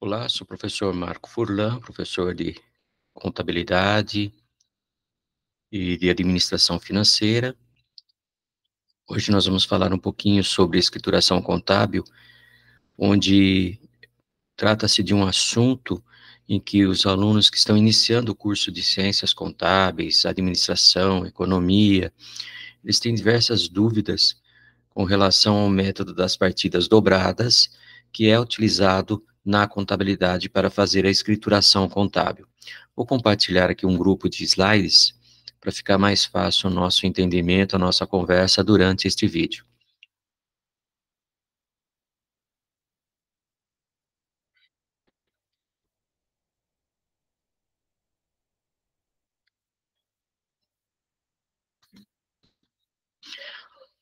Olá, sou o professor Marco Furlan, professor de contabilidade e de administração financeira. Hoje nós vamos falar um pouquinho sobre escrituração contábil, onde trata-se de um assunto em que os alunos que estão iniciando o curso de ciências contábeis, administração, economia, eles têm diversas dúvidas com relação ao método das partidas dobradas, que é utilizado na contabilidade para fazer a escrituração contábil. Vou compartilhar aqui um grupo de slides para ficar mais fácil o nosso entendimento, a nossa conversa durante este vídeo.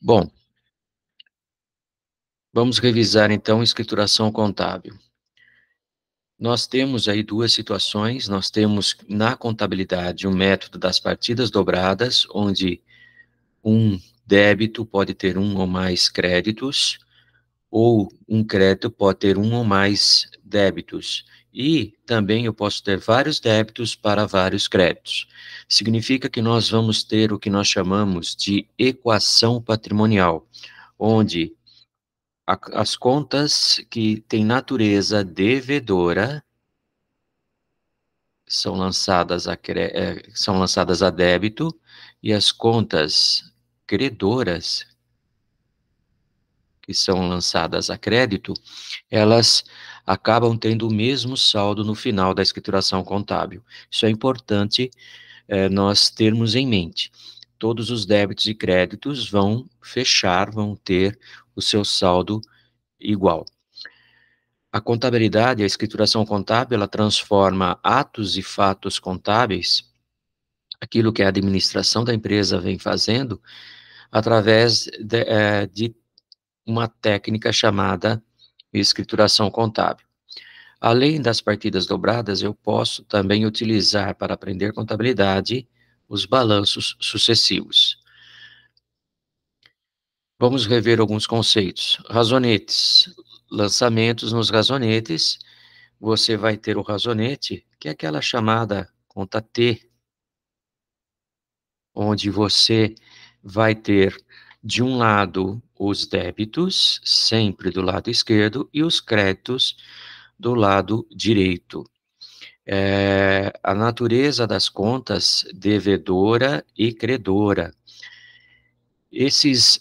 Bom, vamos revisar então escrituração contábil. Nós temos aí duas situações, nós temos na contabilidade o método das partidas dobradas, onde um débito pode ter um ou mais créditos, ou um crédito pode ter um ou mais débitos. E também eu posso ter vários débitos para vários créditos. Significa que nós vamos ter o que nós chamamos de equação patrimonial, onde as contas que têm natureza devedora são lançadas a débito, e as contas credoras, que são lançadas a crédito, elas acabam tendo o mesmo saldo no final da escrituração contábil. Isso é importante nós termos em mente. Todos os débitos e créditos vão fechar, vão ter o seu saldo igual. A contabilidade, a escrituração contábil, ela transforma atos e fatos contábeis, aquilo que a administração da empresa vem fazendo, através de uma técnica chamada escrituração contábil. Além das partidas dobradas, eu posso também utilizar para aprender contabilidade os balanços sucessivos. Vamos rever alguns conceitos. Razonetes. Lançamentos nos razonetes. Você vai ter o razonete, que é aquela chamada conta T, onde você vai ter, de um lado, os débitos, sempre do lado esquerdo, e os créditos do lado direito. A natureza das contas devedora e credora. Esse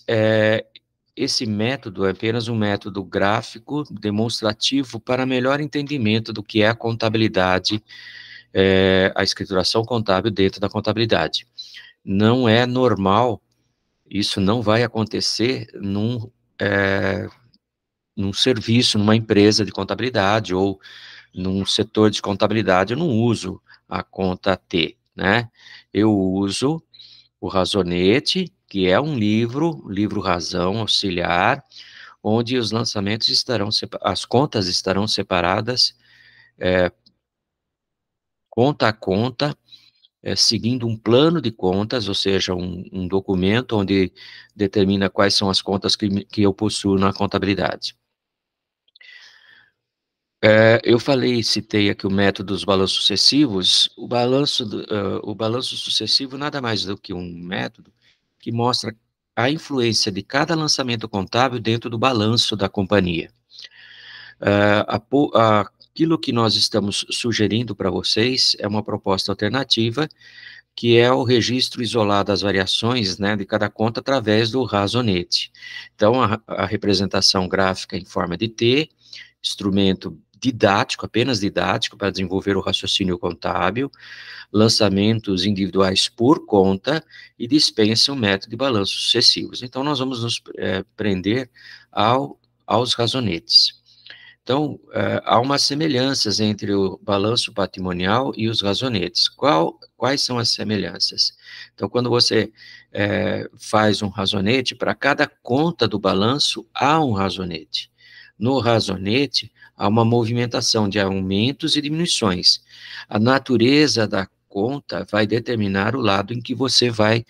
método é apenas um método gráfico demonstrativo para melhor entendimento do que é a contabilidade, a escrituração contábil dentro da contabilidade. Não é normal, isso não vai acontecer num serviço, numa empresa de contabilidade ou num setor de contabilidade. Eu não uso a conta T, né? Eu uso o Razonete, que é um livro razão auxiliar, onde os lançamentos as contas estarão separadas, conta a conta, seguindo um plano de contas, ou seja, um documento onde determina quais são as contas que eu possuo na contabilidade. Eu citei aqui o método dos balanços sucessivos. O balanço sucessivo nada mais do que um método que mostra a influência de cada lançamento contábil dentro do balanço da companhia. Aquilo que nós estamos sugerindo para vocês é uma proposta alternativa, que é o registro isolado das variações, né, de cada conta através do razonete. Então, a representação gráfica em forma de T, instrumento didático, apenas didático, para desenvolver o raciocínio contábil, lançamentos individuais por conta e dispensa o método de balanços sucessivos. Então, nós vamos nos prender aos razonetes. Então, há umas semelhanças entre o balanço patrimonial e os razonetes. Quais são as semelhanças? Então, quando você faz um razonete, para cada conta do balanço, há um razonete. No razonete, há uma movimentação de aumentos e diminuições. A natureza da conta vai determinar o lado em que você vai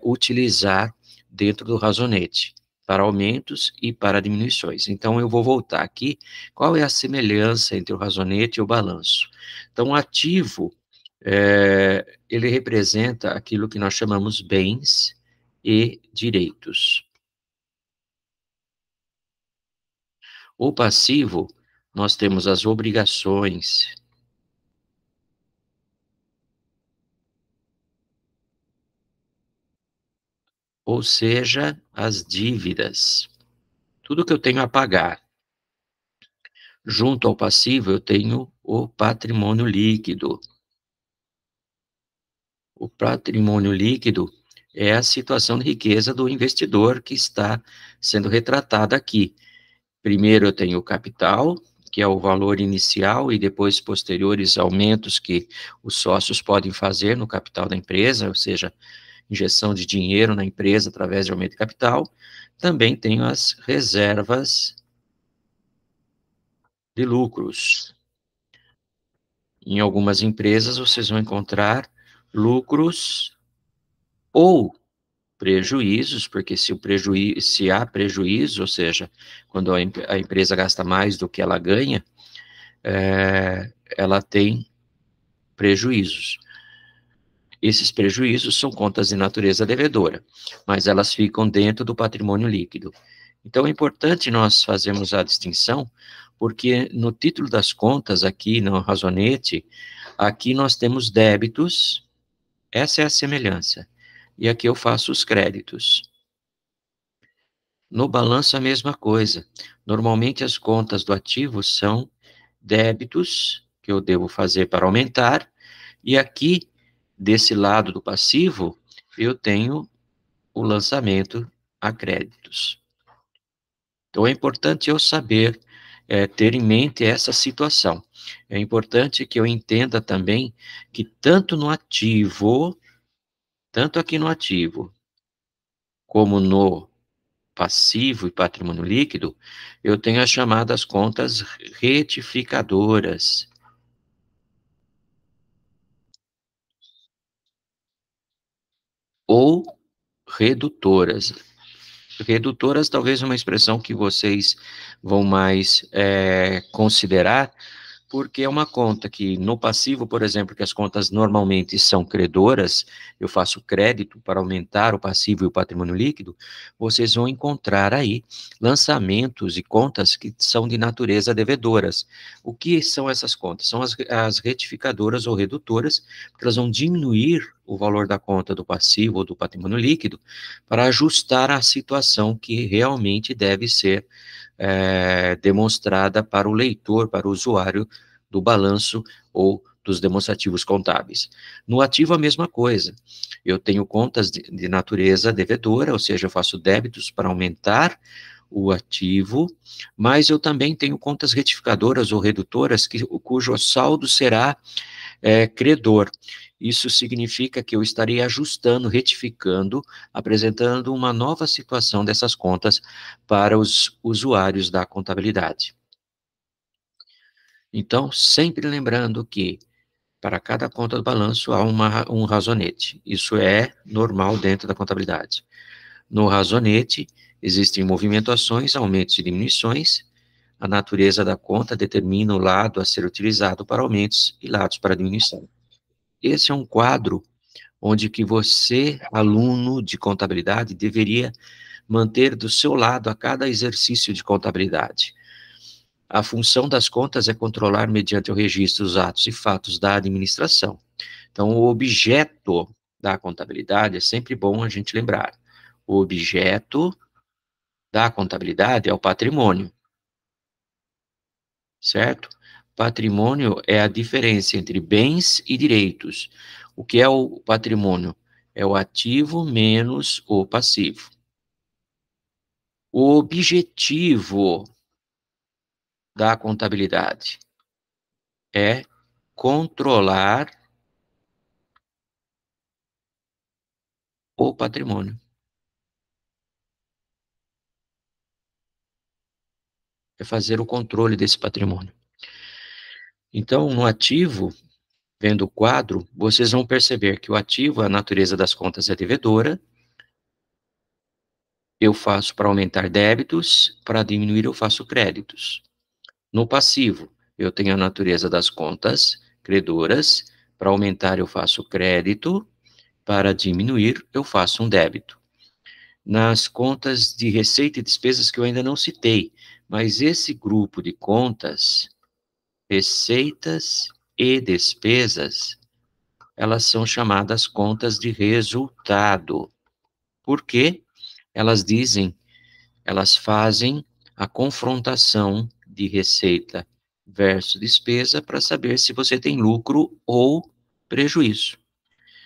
utilizar dentro do razonete. para aumentos e para diminuições. Então, eu vou voltar aqui. Qual é a semelhança entre o razonete e o balanço? Então, o ativo, ele representa aquilo que nós chamamos bens e direitos. O passivo, nós temos as obrigações, ou seja, as dívidas, tudo que eu tenho a pagar. Junto ao passivo, eu tenho o patrimônio líquido. O patrimônio líquido é a situação de riqueza do investidor que está sendo retratada aqui. Primeiro eu tenho o capital, que é o valor inicial, e depois posteriores aumentos que os sócios podem fazer no capital da empresa, ou seja, injeção de dinheiro na empresa através de aumento de capital. Também tenho as reservas de lucros. Em algumas empresas vocês vão encontrar lucros ou prejuízos, porque se há prejuízo, ou seja, quando a empresa gasta mais do que ela ganha, ela tem prejuízos. Esses prejuízos são contas de natureza devedora, mas elas ficam dentro do patrimônio líquido. Então, é importante nós fazermos a distinção, porque no título das contas, aqui no razonete, aqui nós temos débitos, essa é a semelhança, e aqui eu faço os créditos. No balanço, a mesma coisa. Normalmente, as contas do ativo são débitos, que eu devo fazer para aumentar, e aqui, desse lado do passivo, eu tenho o lançamento a créditos. Então, é importante eu saber, ter em mente essa situação. É importante que eu entenda também que tanto no ativo, tanto aqui no ativo, como no passivo e patrimônio líquido, eu tenho as chamadas contas retificadoras, ou redutoras. Redutoras, talvez uma expressão que vocês vão mais considerar, porque é uma conta que no passivo, por exemplo, que as contas normalmente são credoras, eu faço crédito para aumentar o passivo e o patrimônio líquido, vocês vão encontrar aí lançamentos e contas que são de natureza devedoras. O que são essas contas? São as retificadoras ou redutoras, porque elas vão diminuir o valor da conta do passivo ou do patrimônio líquido para ajustar a situação que realmente deve ser demonstrada para o leitor, para o usuário do balanço ou dos demonstrativos contábeis. No ativo, a mesma coisa. Eu tenho contas de natureza devedora, ou seja, eu faço débitos para aumentar o ativo, mas eu também tenho contas retificadoras ou redutoras, cujo saldo será credor. Isso significa que eu estarei ajustando, retificando, apresentando uma nova situação dessas contas para os usuários da contabilidade. Então, sempre lembrando que para cada conta do balanço há um razonete. Isso é normal dentro da contabilidade. No razonete, existem movimentações, aumentos e diminuições. A natureza da conta determina o lado a ser utilizado para aumentos e lados para diminuição. Esse é um quadro onde que você, aluno de contabilidade, deveria manter do seu lado a cada exercício de contabilidade. A função das contas é controlar mediante o registro os atos e fatos da administração. Então, o objeto da contabilidade é sempre bom a gente lembrar. O objeto da contabilidade é o patrimônio, certo? Patrimônio é a diferença entre bens e direitos. O que é o patrimônio? É o ativo menos o passivo. O objetivo da contabilidade é controlar o patrimônio, é fazer o controle desse patrimônio. Então, no ativo, vendo o quadro, vocês vão perceber que o ativo, a natureza das contas é devedora, eu faço para aumentar débitos, para diminuir eu faço créditos. No passivo, eu tenho a natureza das contas credoras, para aumentar eu faço crédito, para diminuir eu faço um débito. Nas contas de receita e despesas que eu ainda não citei, mas esse grupo de contas, receitas e despesas, elas são chamadas contas de resultado. Por quê? Elas dizem, elas fazem a confrontação de receita versus despesa para saber se você tem lucro ou prejuízo.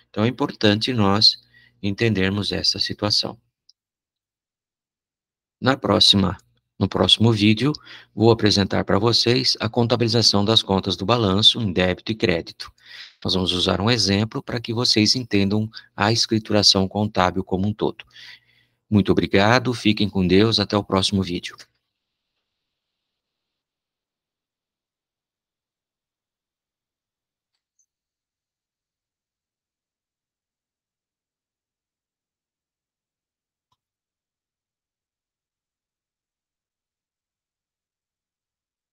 Então é importante nós entendermos essa situação. No próximo vídeo, vou apresentar para vocês a contabilização das contas do balanço em débito e crédito. Nós vamos usar um exemplo para que vocês entendam a escrituração contábil como um todo. Muito obrigado, fiquem com Deus, até o próximo vídeo.